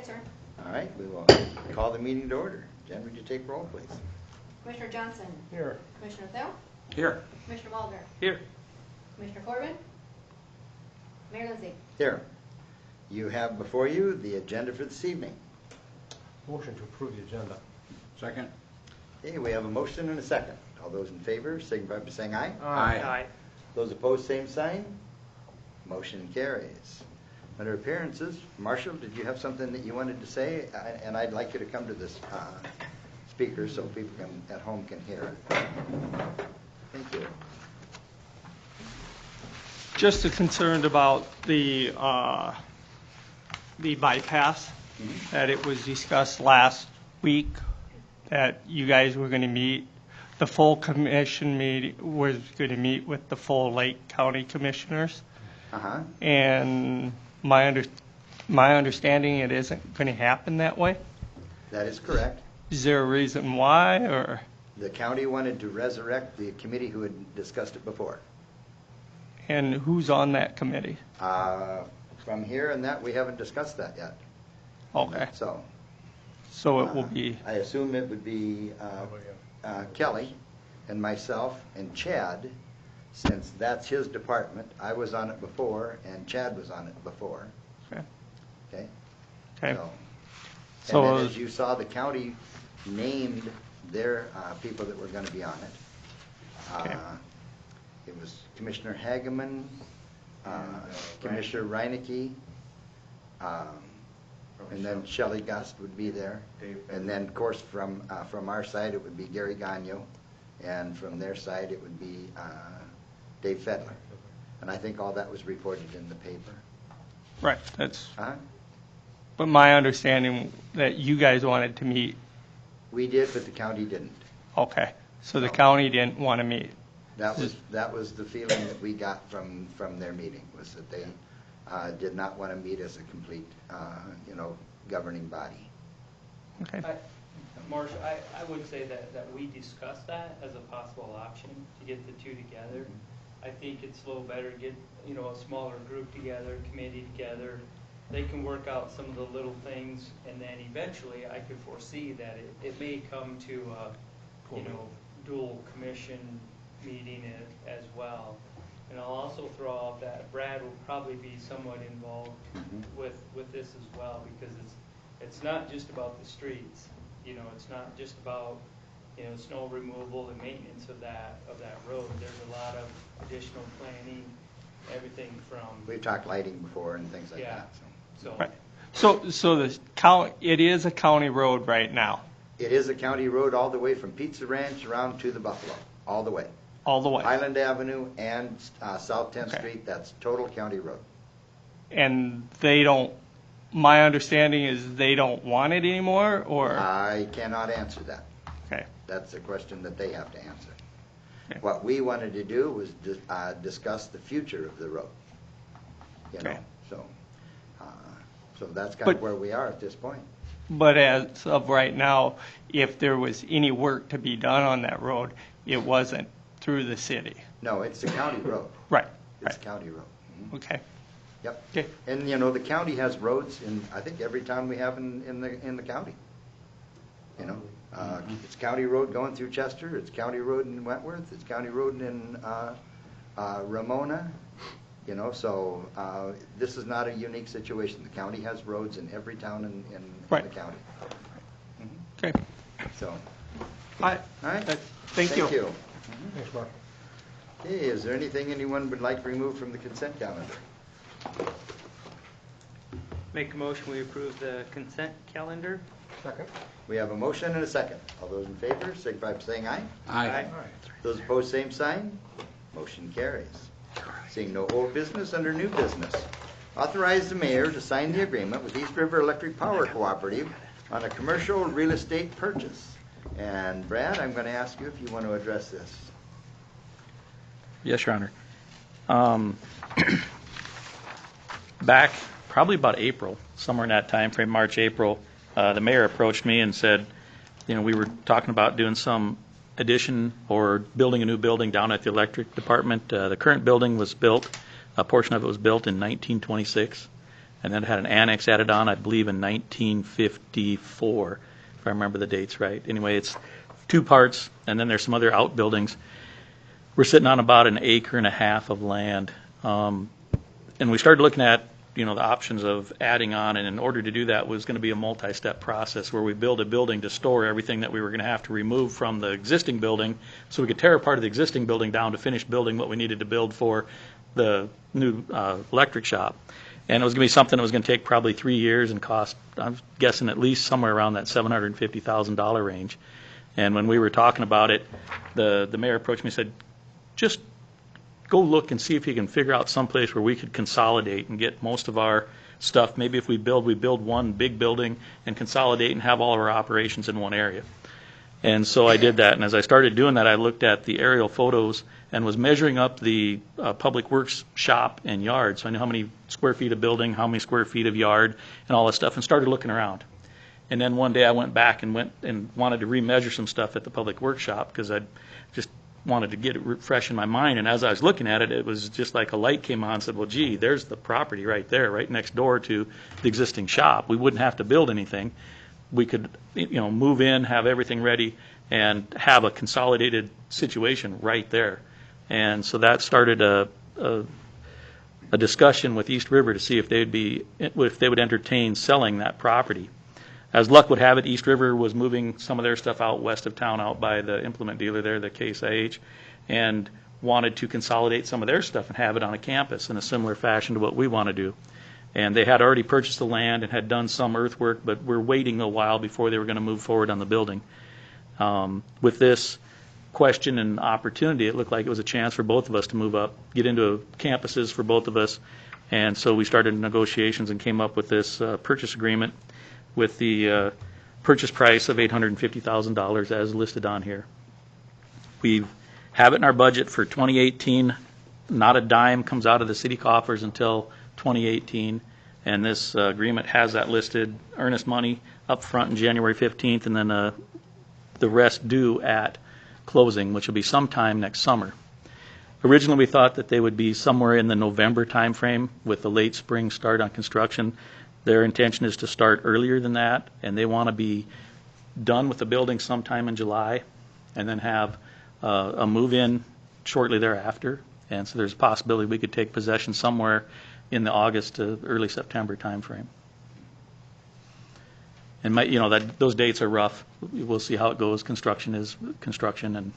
Yes, sir. All right, we will call the meeting to order. Jen, would you take roll, please? Commissioner Johnson. Here. Commissioner Thill. Here. Commissioner Walter. Here. Commissioner Corbin. Mayor Lindsay. Here. You have before you the agenda for this evening. Motion to approve the agenda. Second. Okay, we have a motion and a second. All those in favor signify by saying aye. Aye. Those opposed, same sign. Motion carries. Under appearances, Marshall, did you have something that you wanted to say? And I'd like you to come to this speaker so people at home can hear it. Thank you. Just concerned about the bypass, that it was discussed last week, that you guys were going to meet, the full commission meeting was going to meet with the full Lake County commissioners. Uh-huh. And my understanding, it isn't going to happen that way. That is correct. Is there a reason why, or? The county wanted to resurrect the committee who had discussed it before. And who's on that committee? From here and that, we haven't discussed that yet. Okay, So it will be, I assume it would be Kelly and myself and Chad, since that's his department. I was on it before, and Chad was on it before. okay. Okay? Okay. So, and then as you saw, the county named their people that were going to be on it. Okay. It was Commissioner Hageman, Commissioner Reinecke, and then Shelley Gust would be there. And then, of course, from our side, it would be Gary Gagno, and from their side, it would be Dave Fedler. And I think all that was reported in the paper. Right, that's, Huh? but my understanding that you guys wanted to meet, We did, but the county didn't. okay, so the county didn't want to meet. That was the feeling that we got from their meeting, was that they did not want to meet as a complete, governing body. Okay, Marshall, I would say that we discussed that as a possible option to get the two together. I think it's a little better to get, a smaller group together, committee together. They can work out some of the little things, and then eventually I could foresee that it may come to a, dual commission meeting as well. And I'll also throw out that Brad will probably be somewhat involved with this as well, because it's not just about the streets. It's not just about snow removal and maintenance of that road. There's a lot of additional planning, everything from. We've talked lighting before and things like that. So right. So the county, it is a county road right now, It is a county road all the way from Pizza Ranch around to the Buffalo, all the way. all the way. Highland Avenue and South 10th Okay. Street, that's total county road. And they don't, my understanding is they don't want it anymore, or? I cannot answer that. Okay, That's a question that they have to answer. Okay. What we wanted to do was discuss the future of the road. Okay. So that's kind But- of where we are at this point. but as of right now, if there was any work to be done on that road, it wasn't through the city. No, it's a county road. Right, It's a right, county road. Mhm. okay, Yep. okay, And, the county has roads in, I think, every town we have in the county. It's county road going through Chester, it's county road in Wentworth, it's county road in Ramona, so this is not a unique situation. The county has roads in every town in the Right. county. okay. So, All right, all right? thank you. Thanks, Mark. Okay, is there anything anyone would like removed from the consent calendar? make a motion, we approve the consent calendar. Second. We have a motion and a second. All those in favor, signify by saying aye. Aye. Those opposed, same sign. Motion carries. Seeing no old business, under new business. Authorize the mayor to sign the agreement with East River Electric Power Cooperative on a commercial real estate purchase. And Brad, I'm going to ask you if you want to address this. Yes, Your Honor. Back probably about April, somewhere in that time frame, March, April, the mayor approached me and said, we were talking about doing some addition or building a new building down at the electric department. The current building was built, a portion of it was built in 1926, and then it had an annex added on, I believe, in 1954, if I remember the dates right. Anyway, it's 2 parts, and then there's some other outbuildings. We're sitting on about 1.5 acres of land, and we started looking at the options of adding on, and in order to do that was going to be a multi-step process where we build a building to store everything that we were going to have to remove from the existing building, so we could tear apart of the existing building down to finish building what we needed to build for the new electric shop. And it was going to be something that was going to take probably 3 years and cost, I'm guessing, at least somewhere around that $750,000 range. And when we were talking about it, the mayor approached me and said, just go look and see if you can figure out some place where we could consolidate and get most of our stuff. Maybe if we build one big building and consolidate and have all of our operations in one area. And so I did that. And as I started doing that, I looked at the aerial photos and was measuring up the public works shop and yard. So I knew how many square feet of building, how many square feet of yard, and all that stuff, and started looking around. And then one day I went back and wanted to remeasure some stuff at the public works shop because I just wanted to get it fresh in my mind. And as I was looking at it, it was just like a light came on and said, well, gee, there's the property right there, right next door to the existing shop. We wouldn't have to build anything. We could, move in, have everything ready, and have a consolidated situation right there. And so that started a discussion with East River to see if they would entertain selling that property. As luck would have it, East River was moving some of their stuff out west of town, out by the implement dealer there, the Case IH, and wanted to consolidate some of their stuff and have it on a campus in a similar fashion to what we want to do. And they had already purchased the land and had done some earthwork, but we're waiting a while before they were going to move forward on the building. With this question and opportunity, it looked like it was a chance for both of us to move up, get into campuses for both of us. And so we started negotiations and came up with this purchase agreement with the purchase price of $850,000 as listed on here. We have it in our budget for 2018. Not a dime comes out of the city coffers until 2018, and this agreement has that listed, earnest money up front in January 15th, and then the rest due at closing, which will be sometime next summer. Originally, we thought that they would be somewhere in the November timeframe with the late spring start on construction. Their intention is to start earlier than that, and they want to be done with the building sometime in July and then have a move-in shortly thereafter. And so there's a possibility we could take possession somewhere in the August to early September timeframe. And those dates are rough. We'll see how it goes. Construction is construction. And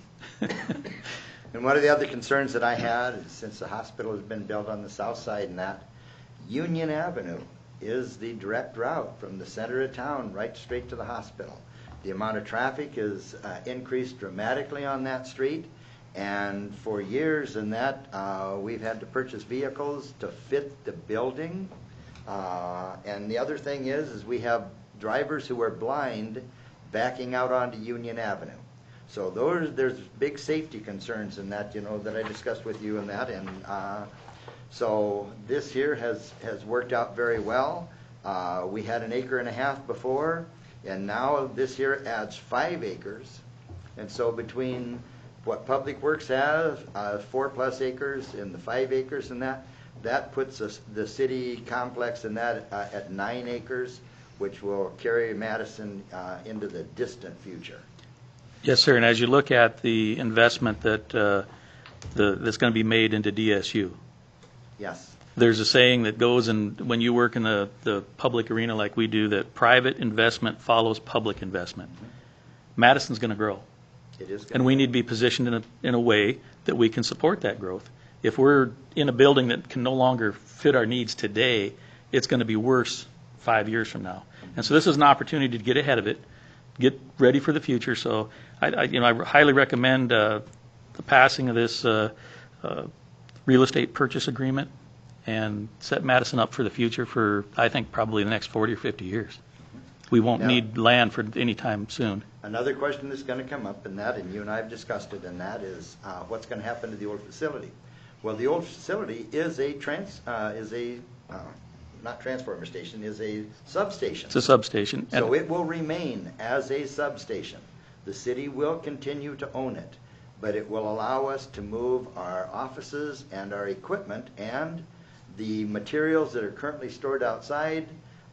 And one of the other concerns that I had is, since the hospital has been built on the south side, and that Union Avenue is the direct route from the center of town right straight to the hospital. The amount of traffic is increased dramatically on that street, and for years in that we've had to purchase vehicles to fit the building. And the other thing is we have drivers who are blind backing out onto Union Avenue. So there's big safety concerns in that, that I discussed with you in that, and so this here has worked out very well. We had 1.5 acres before, and now this here adds 5 acres. And so between what Public Works has, 4+ acres, and the 5 acres and that puts the city complex in that at 9 acres, which will carry Madison into the distant future. yes, sir. And as you look at the investment that's going to be made into DSU, Yes. there's a saying that goes, and when you work in the public arena like we do, that private investment follows public investment. Madison's going to grow, It is. and we need to be positioned in a way that we can support that growth. If we're in a building that can no longer fit our needs today, it's going to be worse 5 years from now. And so this is an opportunity to get ahead of it, get ready for the future. So I highly recommend the passing of this real estate purchase agreement and set Madison up for the future for, I think, probably the next 40 or 50 years. We won't Yeah. need land for any time soon. Another question that's going to come up in that, and you and I have discussed it, and that is what's going to happen to the old facility. Well, the old facility is not transformer station, is a substation. It's a substation. So it will remain as a substation. The city will continue to own it, but it will allow us to move our offices and our equipment and the materials that are currently stored outside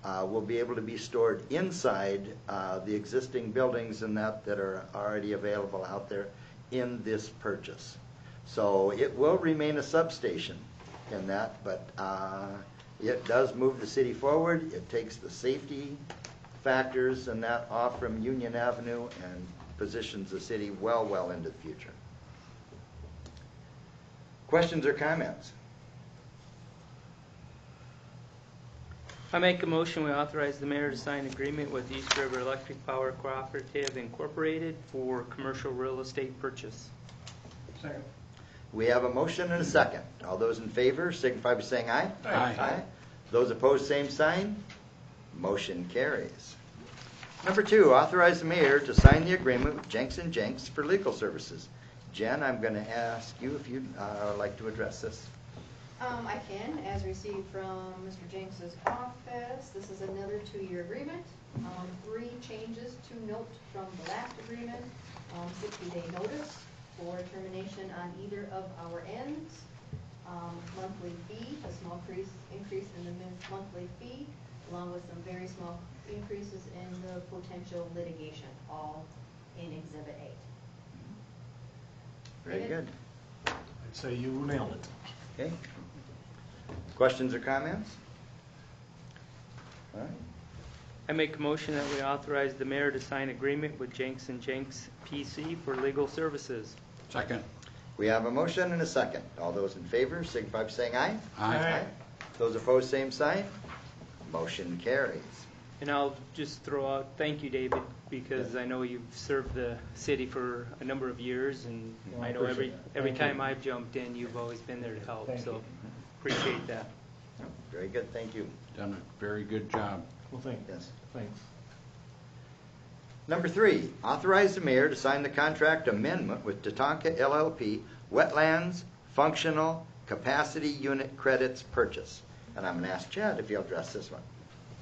will be able to be stored inside the existing buildings and that are already available out there in this purchase. So it will remain a substation in that, but it does move the city forward. It takes the safety factors and that off from Union Avenue and positions the city well into the future. Questions or comments? I make a motion, we authorize the mayor to sign agreement with East River Electric Power Cooperative Incorporated for commercial real estate purchase. Second. We have a motion and a second. All those in favor signify by saying aye. Aye. Those opposed, same sign. Motion carries. Number 2, authorize the mayor to sign the agreement with Jenks & Jenks for legal services. Jen, I'm going to ask you if you'd like to address this. I can, as received from Mr. Jenks's office. This is another 2-year agreement. 3 changes to note from the last agreement. 60-day notice for termination on either of our ends. Monthly fee, a small increase in the monthly fee, along with some very small increases in the potential litigation, all in Exhibit 8. Very good. I'd say you nailed it. Okay. Questions or comments? All right. I make a motion that we authorize the mayor to sign agreement with Jenks & Jenks PC for legal services. Second. We have a motion and a second. All those in favor signify by saying aye. Aye. Those opposed, same sign. Motion carries. And I'll just throw out, thank you, David, because I know you've served the city for a number of years, and Well, I I know appreciate that. every Thank time you. I've jumped in, you've always been there to help, Thank so you. appreciate that. Very good, thank you. Done a very good job. Well, Yes. thanks. Number 3, authorize the mayor to sign the contract amendment with Tatanka LLP Wetlands Functional Capacity Unit Credits Purchase. And I'm going to ask Chad if he'll address this one.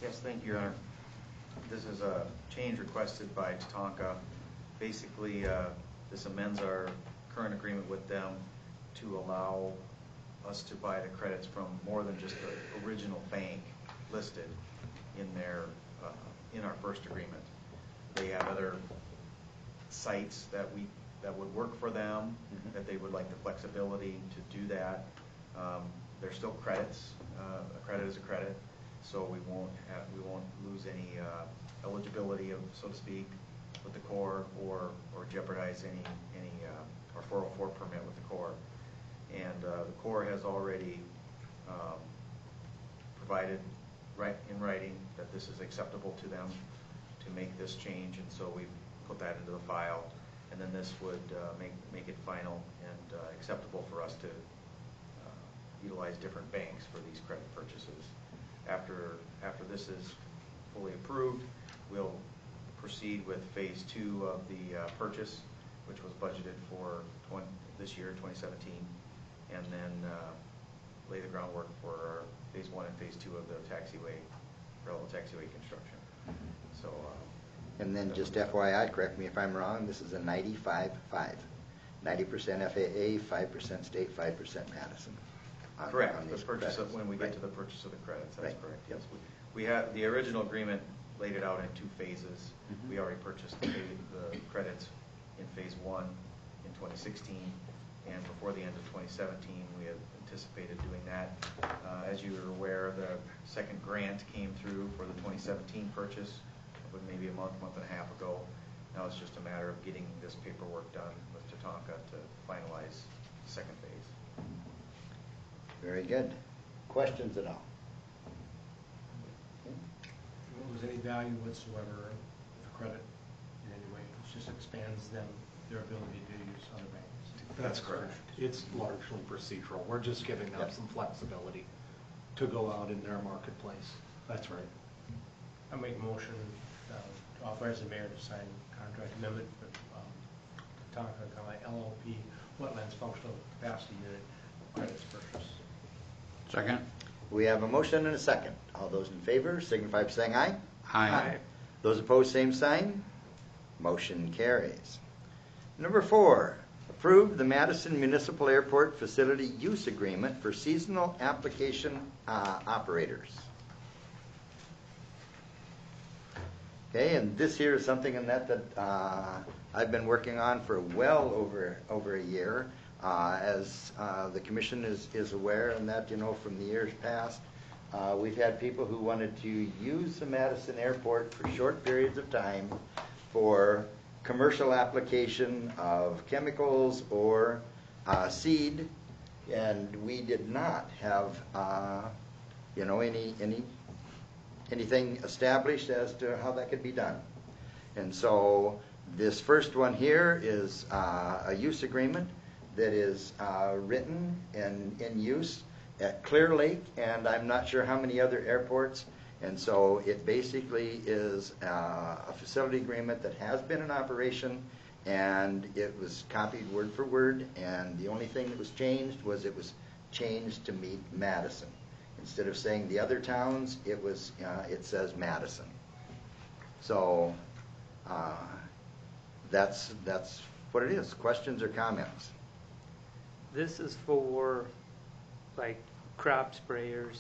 Yes, thank you, Your Honor. This is a change requested by Tatanka. Basically, this amends our current agreement with them to allow us to buy the credits from more than just the original bank listed in their in our first agreement. They have other sites that would work for them, that they would like the flexibility to do that. They're still credits. A credit is a credit, so we won't lose any eligibility of, so to speak, with the Corps or jeopardize any our 404 permit with the Corps. And the Corps has already provided in writing that this is acceptable to them to make this change, and so we've put that into the file, and then this would make it final and acceptable for us to utilize different banks for these credit purchases. After this is fully approved, we'll proceed with phase 2 of the purchase, which was budgeted for this year, 2017, and then lay the groundwork for phase 1 and phase 2 of the railroad taxiway construction. So. And then just FYI, correct me if I'm wrong, this is a 95-5. 90% FAA, 5% state, 5% Madison. Correct. On The these purchase of, credits. when we get Right. to the purchase of the credits, that's Right. correct. Yes, we have the original agreement laid it out in 2 phases. Mhm. We already purchased the credits in phase 1 in 2016, and before the end of 2017, we had anticipated doing that. As you are aware, the second grant came through for the 2017 purchase, maybe a month and a half ago. Now it's just a matter of getting this paperwork done with Tatanka to finalize the second phase. Very good. Questions at all? Was any value whatsoever of the credit in any way? It just expands their ability to use other banks. That's correct. It's largely procedural. We're just giving them Yep. some flexibility to go out in their marketplace. That's right. I make a motion to authorize the mayor to sign contract amendment with Tatanka LLP Wetlands Functional Capacity Unit Credits Purchase. Second. We have a motion and a second. All those in favor signify by saying aye. Aye. Those opposed, same sign. Motion carries. Number 4, approve the Madison Municipal Airport Facility Use Agreement for seasonal application operators. Okay, and this here is something in that I've been working on for well over a year. As the commission is aware, and that, you know, from the years past, we've had people who wanted to use the Madison Airport for short periods of time for commercial application of chemicals or seed, and we did not have, you know, anything established as to how that could be done. And so this first one here is a use agreement that is written and in use at Clear Lake, and I'm not sure how many other airports. And so it basically is a facility agreement that has been in operation, and it was copied word for word, and the only thing that was changed was it was changed to meet Madison. Instead of saying the other towns, it says Madison. So that's what it is. Questions or comments? This is for like crop sprayers.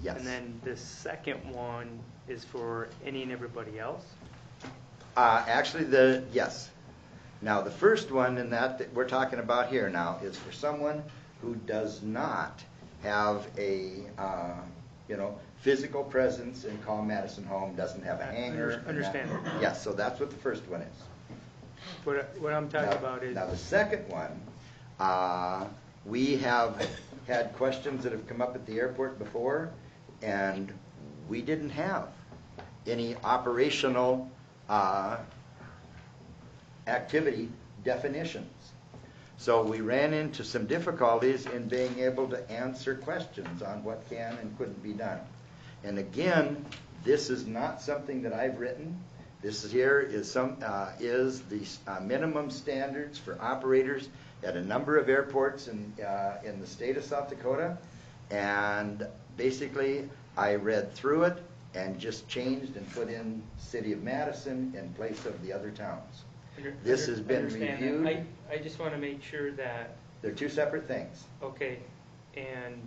Yes. And then the second one is for any and everybody else? Actually, yes. Now, the first one in that we're talking about here now is for someone who does not have a physical presence and call Madison home, doesn't have a hangar. Understand. Yes, so that's what the first one is. What I'm talking about is... Now, the second one, we have had questions that have come up at the airport before, and we didn't have any operational activity definitions. So we ran into some difficulties in being able to answer questions on what can and couldn't be done. And again, this is not something that I've written. This here is the minimum standards for operators at a number of airports in the state of South Dakota. And basically, I read through it and just changed and put in City of Madison in place of the other towns. This has been reviewed. I just want to make sure that... They're two separate things. Okay, and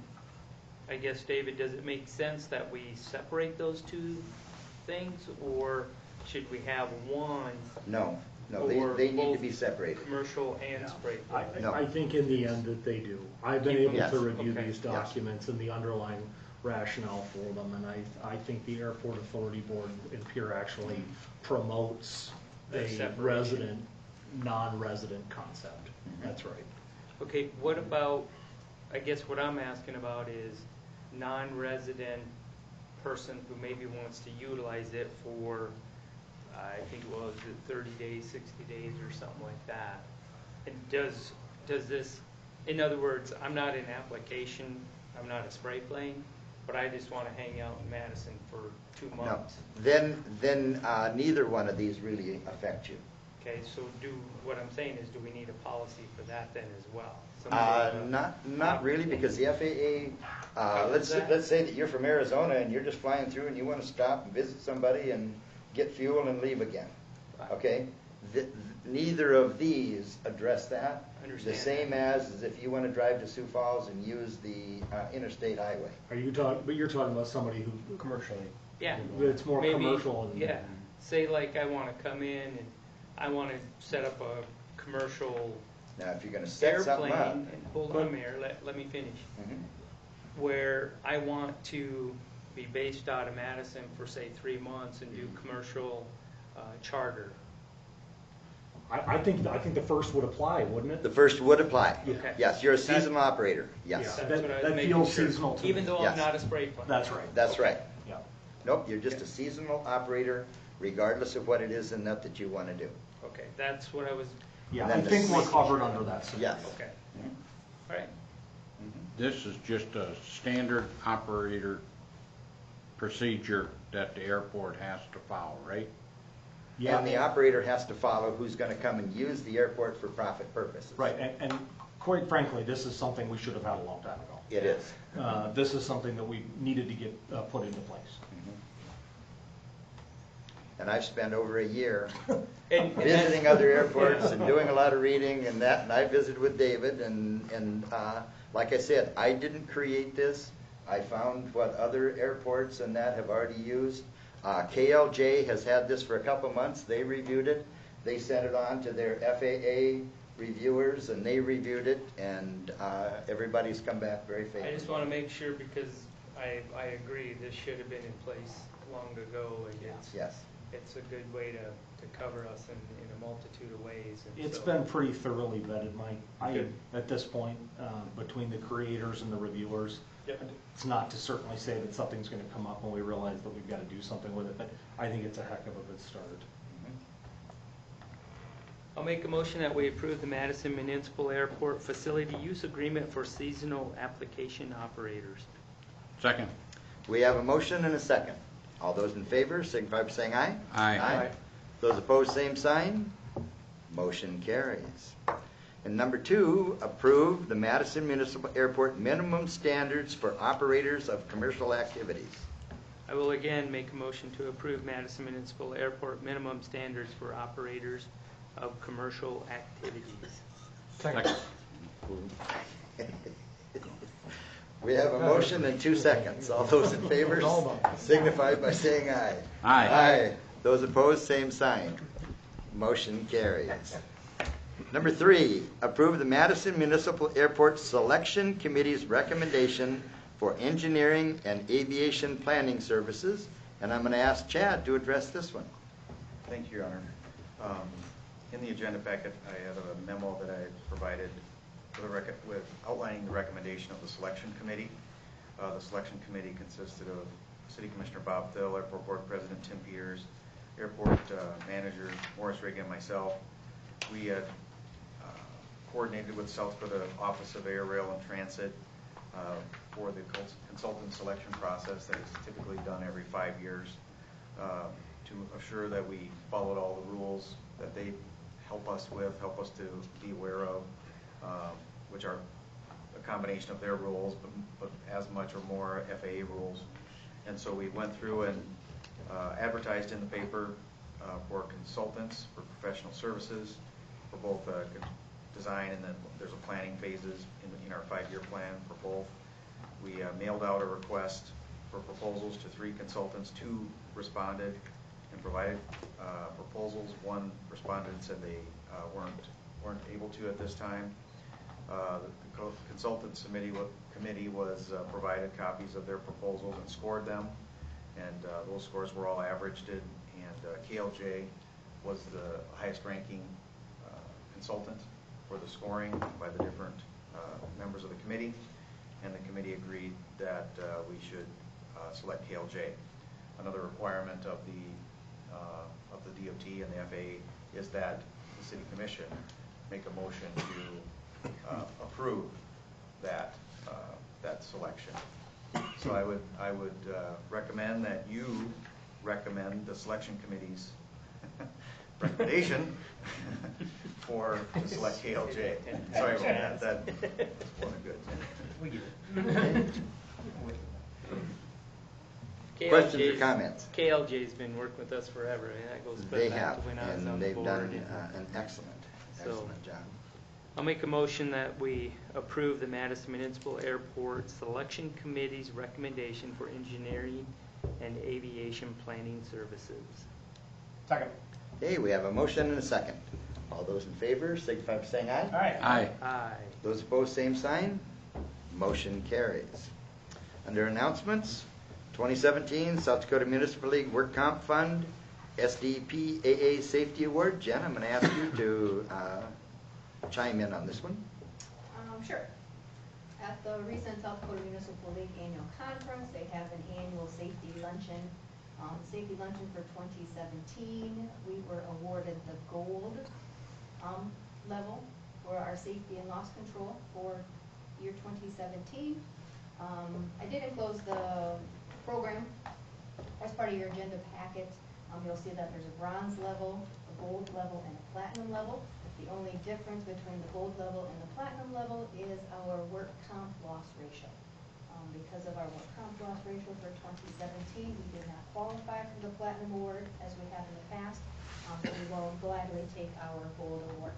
I guess, David, does it make sense that we separate those two things, or should we have one? No, Or they need to both be separated. Commercial and spray? No. I think in the end that they do. I've been able Yes. to review Okay. these documents and the underlying rationale for them, and I think the Airport Authority Board in Pierre actually promotes That a separation. resident, non-resident concept. That's right. Okay, what about, I guess what I'm asking about is non-resident person who maybe wants to utilize it for, I think it was 30 days, 60 days or something like that. And does this, in other words, I'm not in application, I'm not a spray plane, but I just want to hang out in Madison for 2 No. months. Then neither one of these really affect you. Okay, so what I'm saying is, do we need a policy for that then as well? Some sort of- Not really, because the FAA, Covers that? let's say that you're from Arizona and you're just flying through and you want to stop and visit somebody and get fuel and leave again. Okay? Neither of these address that. Understand. The same as if you want to drive to Sioux Falls and use the interstate highway. But you're talking about somebody who, Commercially. Yeah. it's more Maybe, commercial and. yeah, say like I want to come in and I want to set up a commercial Now, if you're going to set something airplane, up, and hold on, Mayor, let me finish, mhm. where I want to be based out of Madison for say 3 months and do commercial charter. I think the first would apply, wouldn't it? The first would apply. Okay. Yes, you're a seasonal operator. Yes, Yeah. That's what I was That making feels sure. seasonal to me. Even though Yes. I'm not a spray plane. That's right. that's right. Yeah. Nope, you're just a seasonal operator, regardless of what it is in that you want to do. Okay, that's what I was, Yeah, Then I the think we're same- covered under that scenario. Yes. okay. Mhm. All right. This is just a standard operator procedure that the airport has to follow, right? Yeah. And the operator has to follow who's going to come and use the airport for profit purposes. Right, and quite frankly, this is something we should have had a long time ago. It is. This is something that we needed to get put into place. and I've spent over a year And visiting other airports and doing a lot of reading and that, and I visited with David, and like I said, I didn't create this. I found what other airports and that have already used. KLJ has had this for a couple of months. They reviewed it. They sent it on to their FAA reviewers, and they reviewed it, and everybody's come back very favorable. I just want to make sure, because I agree, this should have been in place long ago. And Yes. it's a good way to cover us in a multitude of ways. And It's so- been pretty thoroughly vetted, Mike. Good. At this point, between the creators and the reviewers, Yep. it's not to certainly say that something's gonna come up and we realize that we've gotta do something with it, but I think it's a heck of a good start. I'll make a motion that we approve the Madison Municipal Airport Facility Use Agreement for seasonal application operators. Second. We have a motion and a second. All those in favor, signify by saying aye. Aye. Those opposed, same sign. Motion carries. And number 2, approve the Madison Municipal Airport minimum standards for operators of commercial activities. I will again make a motion to approve Madison Municipal Airport minimum standards for operators of commercial activities. Second. We have a motion and 2 seconds. All those in favor signify by saying aye. Aye. Those opposed, same sign. Motion carries. Number 3, approve the Madison Municipal Airport Selection Committee's recommendation for engineering and aviation planning services. And I'm going to ask Chad to address this one. Thank you, Your Honor. In the agenda packet, I have a memo that I provided with outlining the recommendation of the selection committee. The selection committee consisted of City Commissioner Bob Thill, Airport Board President Tim Peters, Airport Manager Morris Rigg, and myself. We had coordinated with South Dakota Office of Air, Rail, and Transit for the consultant selection process that is typically done every 5 years to assure that we followed all the rules that they help us to be aware of, which are a combination of their rules, but as much or more FAA rules. And so we went through and advertised in the paper for consultants, for professional services, for both design, and then there's a planning phases in our 5-year plan for both. We mailed out a request for proposals to 3 consultants. 2 responded and provided proposals. 1 responded and said they weren't able to at this time. The consultants committee was provided copies of their proposals and scored them, and those scores were all averaged, and KLJ was the highest ranking consultant for the scoring by the different members of the committee, and the committee agreed that we should select KLJ. Another requirement of the DOT and the FAA is that the City Commission make a motion to approve that selection. So I would recommend that you recommend the selection committee's recommendation to select KLJ. Sorry about that. That wasn't good. We get it. Questions or comments? KLJ's been working with us forever, and that goes They back have, to when I was on and the they've board. done an excellent job. I'll make a motion that we approve the Madison Municipal Airport Selection Committee's recommendation for engineering and aviation planning services. Second. Okay, we have a motion and a second. All those in favor, signify by saying aye. Aye. Aye. Aye. Those opposed, same sign. Motion carries. Under announcements, 2017 South Dakota Municipal League Work Comp Fund SDPAA Safety Award. Jen, I'm going to ask you to chime in on this one. Sure. At the recent South Dakota Municipal League annual conference, they have an annual safety luncheon. Safety luncheon for 2017, we were awarded the gold level for our safety and loss control for year 2017. I did enclose the program as part of your agenda packet. You'll see that there's a bronze level, a gold level, and a platinum level. The only difference between the gold level and the platinum level is our work comp loss ratio. Because of our work comp loss ratio for 2017. We did not qualify for the Platinum Award as we have in the past, but we will gladly take our Gold Award.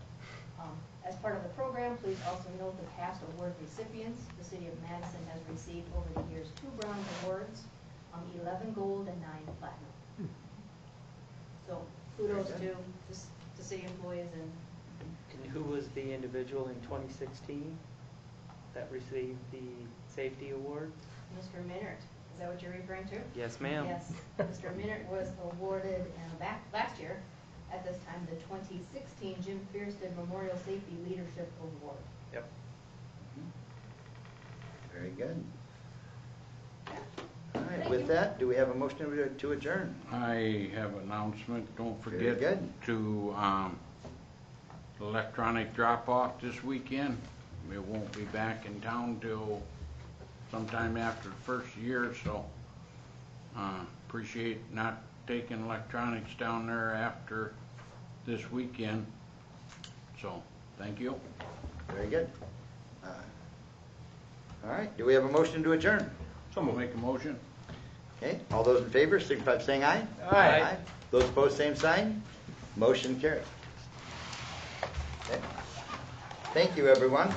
As part of the program, please also note the past award recipients. The City of Madison has received over the years 2 bronze awards, 11 gold and 9 platinum. So kudos to city employees and And who was the individual in 2016 that received the safety award? Mr. Minert. Is that what you're referring to? Yes, ma'am. Yes. Mr. Minert was awarded back last year, at this time, the 2016 Jim Fiersted Memorial Safety Leadership Award. Yep. Very good. All right, Thank with you. that, do we have a motion to adjourn? I have an announcement, don't Very forget good. to, electronic drop-off this weekend. We won't be back in town till sometime after the first year, so, appreciate not taking electronics down there after this weekend. So, thank you. Very good. All right, do we have a motion to adjourn? Someone make a motion. Okay, all those in favor, signify by saying aye. Aye. Those opposed, same sign. Motion carried. Okay. Thank you, everyone.